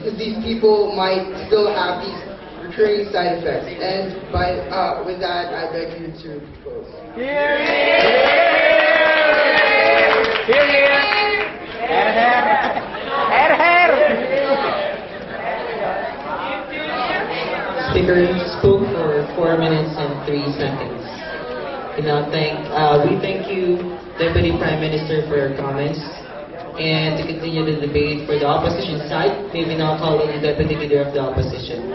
because these people might still have these recurring side effects. And with that, I'd like you to close. Speaker spoke for 4 minutes and 3 seconds. We thank you, Deputy Prime Minister, for your comments. And to continue the debate for the opposition side, may we now call on the Deputy Leader of the Opposition.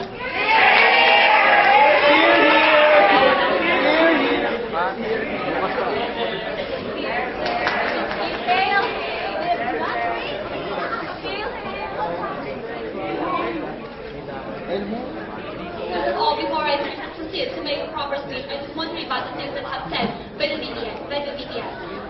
Before I proceed to make a proper speech, I just want to rebut the things that have said by the BTS.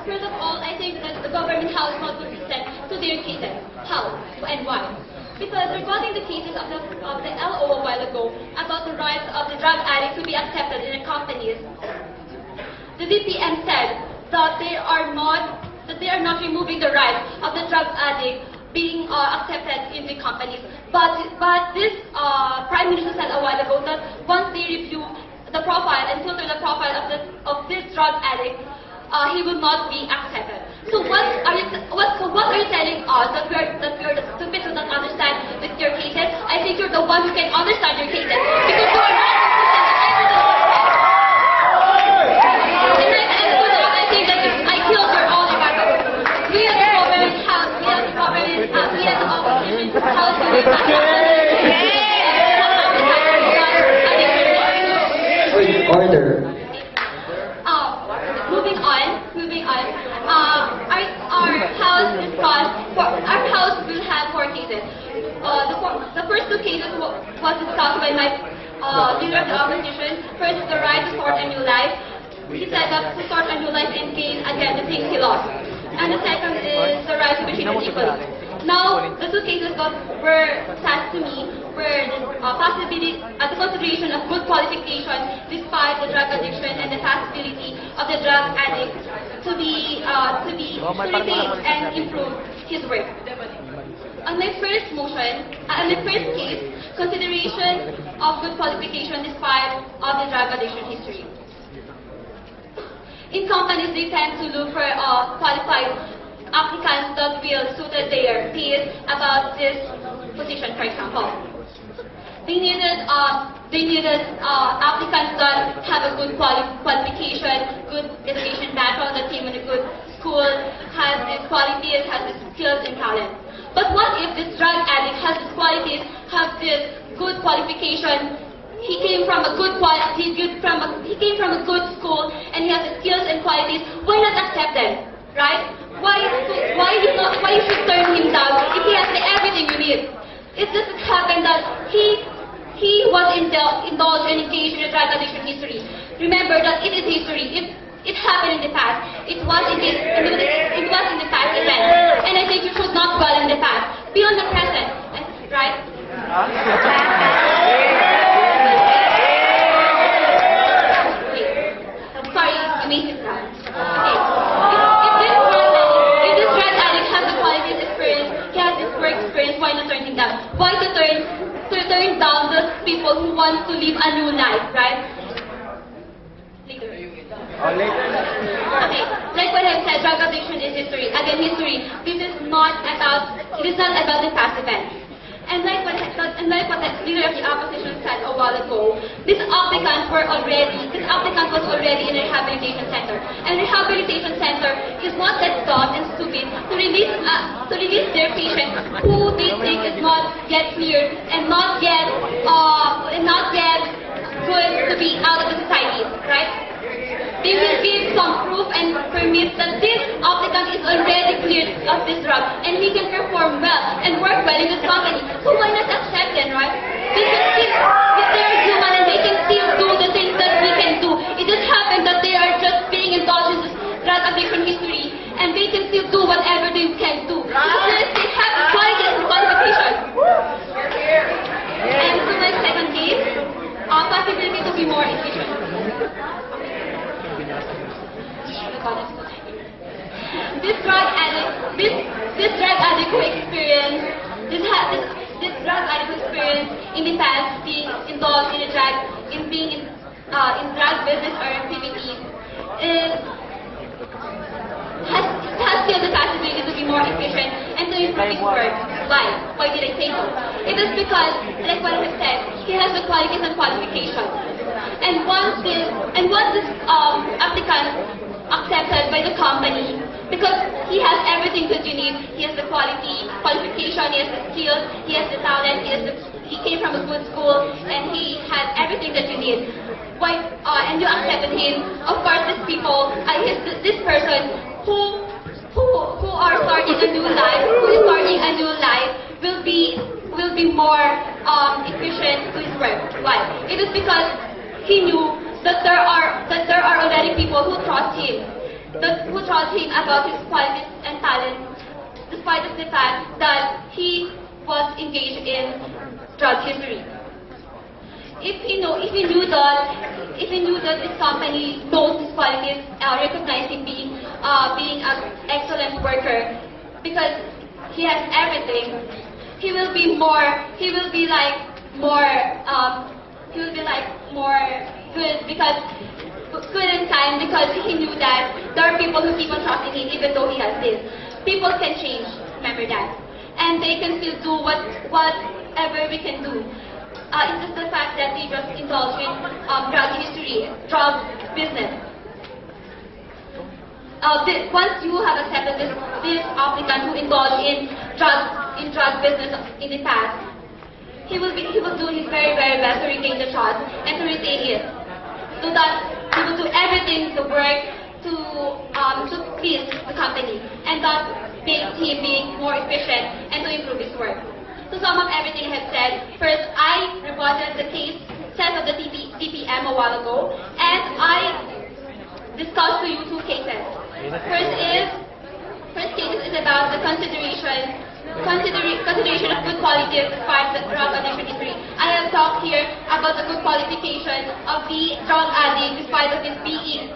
First of all, I think that the government has not been consent to their cases. How and why? Because regarding the cases of the LO a while ago about the rights of the drug addicts to be accepted in the companies, the DPM said that they are not removing the rights of the drug addict being accepted in the companies. But this Prime Minister said a while ago that once they review the profile and filter the profile of this drug addict, he will not be accepted. So what are you telling us, that we're the stupid who don't understand with your cases? I think you're the one who can understand your cases because you are not I think that I killed your all the battle. We as the government have, we as the opposition have Order. Moving on. Our house will have 4 cases. The first 2 cases was discussed by my leader of the opposition. First, the right to start a new life. He said that to start a new life and gain again the things he lost. And the second is the right to be treated equally. Now, the 2 cases that were sent to me were the consideration of good qualification despite the drug addiction and the possibility of the drug addict to retain and improve his work. On my first case, consideration of good qualification despite of the drug addiction history. In companies, they tend to look for qualified applicants that will suit their needs about this position, for example. They needed applicants that have a good qualification, good education background, that came in a good school, has these qualities, has these skills and talent. But what if this drug addict has these qualities, has this good qualification? He came from a good school and he has the skills and qualities. Why not accept them, right? Why you should turn him down if he has everything you need? It just happened that he was indulged and engaged in a drug addiction history. Remember that it is history. It happened in the past. It was in the past event. And I think you should not dwell in the past. Be on the present, right? Sorry, you made it down. Okay. If this drug addict has the qualities experience, he has this work experience, why not turn him down? Why to turn down those people who want to live a new life, right? Later. Okay, like what I said, drug addiction is history. Again, history. It is not about the past events. And like what the leader of the opposition said a while ago, this applicant was already in a rehabilitation center. And rehabilitation center is not that dumb and stupid to release their patient who they think is not yet cleared and not yet good to be out of the society, right? They will give some proof and permit that this applicant is already cleared of this drug and he can perform well and work well in this company. So why not accept them, right? They are human and they can still do the things that we can do. It just happened that they are just being indulged in this drug addiction history and they can still do whatever they can do. Because they have the qualities and qualifications. And to my second case, possibility to be more efficient. This drug addict who experienced in the past being involved in in drug business or activities has still the possibility to be more efficient and to improve his work. Why? Why did I say so? It is because, like what I have said, he has the qualities and qualifications. And once this applicant accepted by the company, because he has everything that you need, he has the qualification, he has the skills, he has the talent, he came from a good school, and he has everything that you need. Why? And you accepted him. Of course, this person who are starting a new life, who is starting a new life, will be more efficient to his work. Why? It is because he knew that there are already people who trust him, about his qualities and talents, despite of the fact that he was engaged in drug history. If he knew that this company knows his qualities, recognizing being an excellent worker, because he has everything, he will be more good, because good in time, because he knew that there are people who keep on trusting him even though he has this. People can change, remember that, and they can still do whatever we can do. It's just the fact that they just indulge in drug business. Once you have accepted this applicant who indulged in drug business in the past, he will do his very, very best to regain the trust and to retain it. So that he will do everything to work to please the company, and thus make him being more efficient and to improve his work. To sum up everything I have said, first, I reported the case set of the TPM a while ago, and I discussed to you two cases. First case is about the consideration of good quality of the drug addiction history. I have talked here about the good qualification of the drug addict despite of his being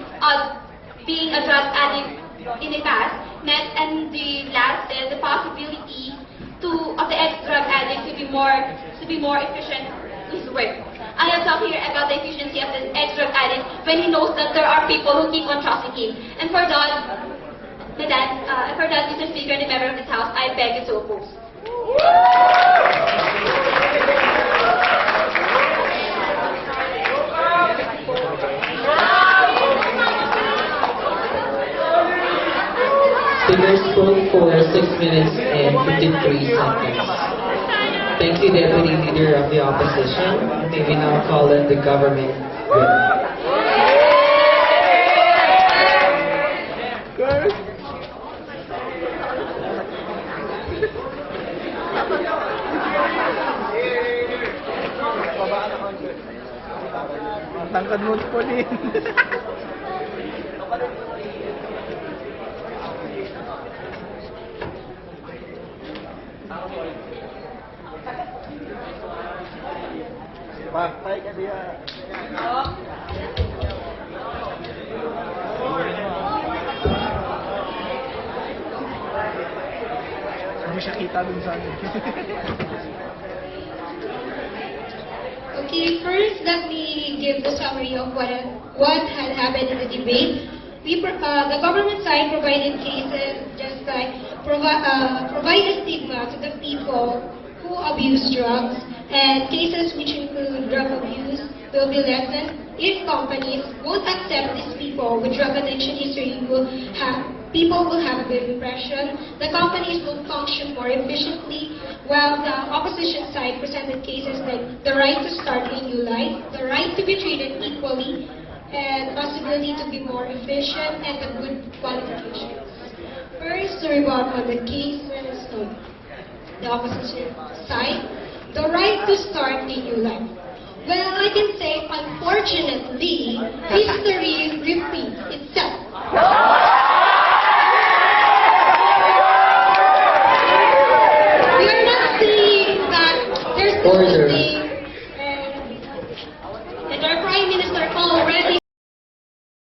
a drug addict in the past. Next, and the last is the possibility of the ex-drug addict to be more efficient in his work. I have talked here about the efficiency of the ex-drug addict when he knows that there are people who keep on trusting him. And for that, Mr. Speaker and the member of this House, I beg you to oppose. Speaker spoke for 6 minutes and 53 seconds. Thank you, Deputy Leader of the Opposition. May we now call in the government whip. Tangkad mo po din. Patay ka diya. Hindi siya kita dun sa akin. Okay, first let me give the summary of what had happened in the debate. The government side provided cases just like provide a stigma to the people who abuse drugs, and cases which include drug abuse will be lessened if companies won't accept these people with drug addiction history. People will have a good impression. The companies will function more efficiently, while the opposition side presented cases like the right to start a new life, the right to be treated equally, and possibility to be more efficient, and the good qualifications. First, to rebut on the cases of the opposition side, the right to start a new life. Well, I can say, unfortunately, history repeats itself.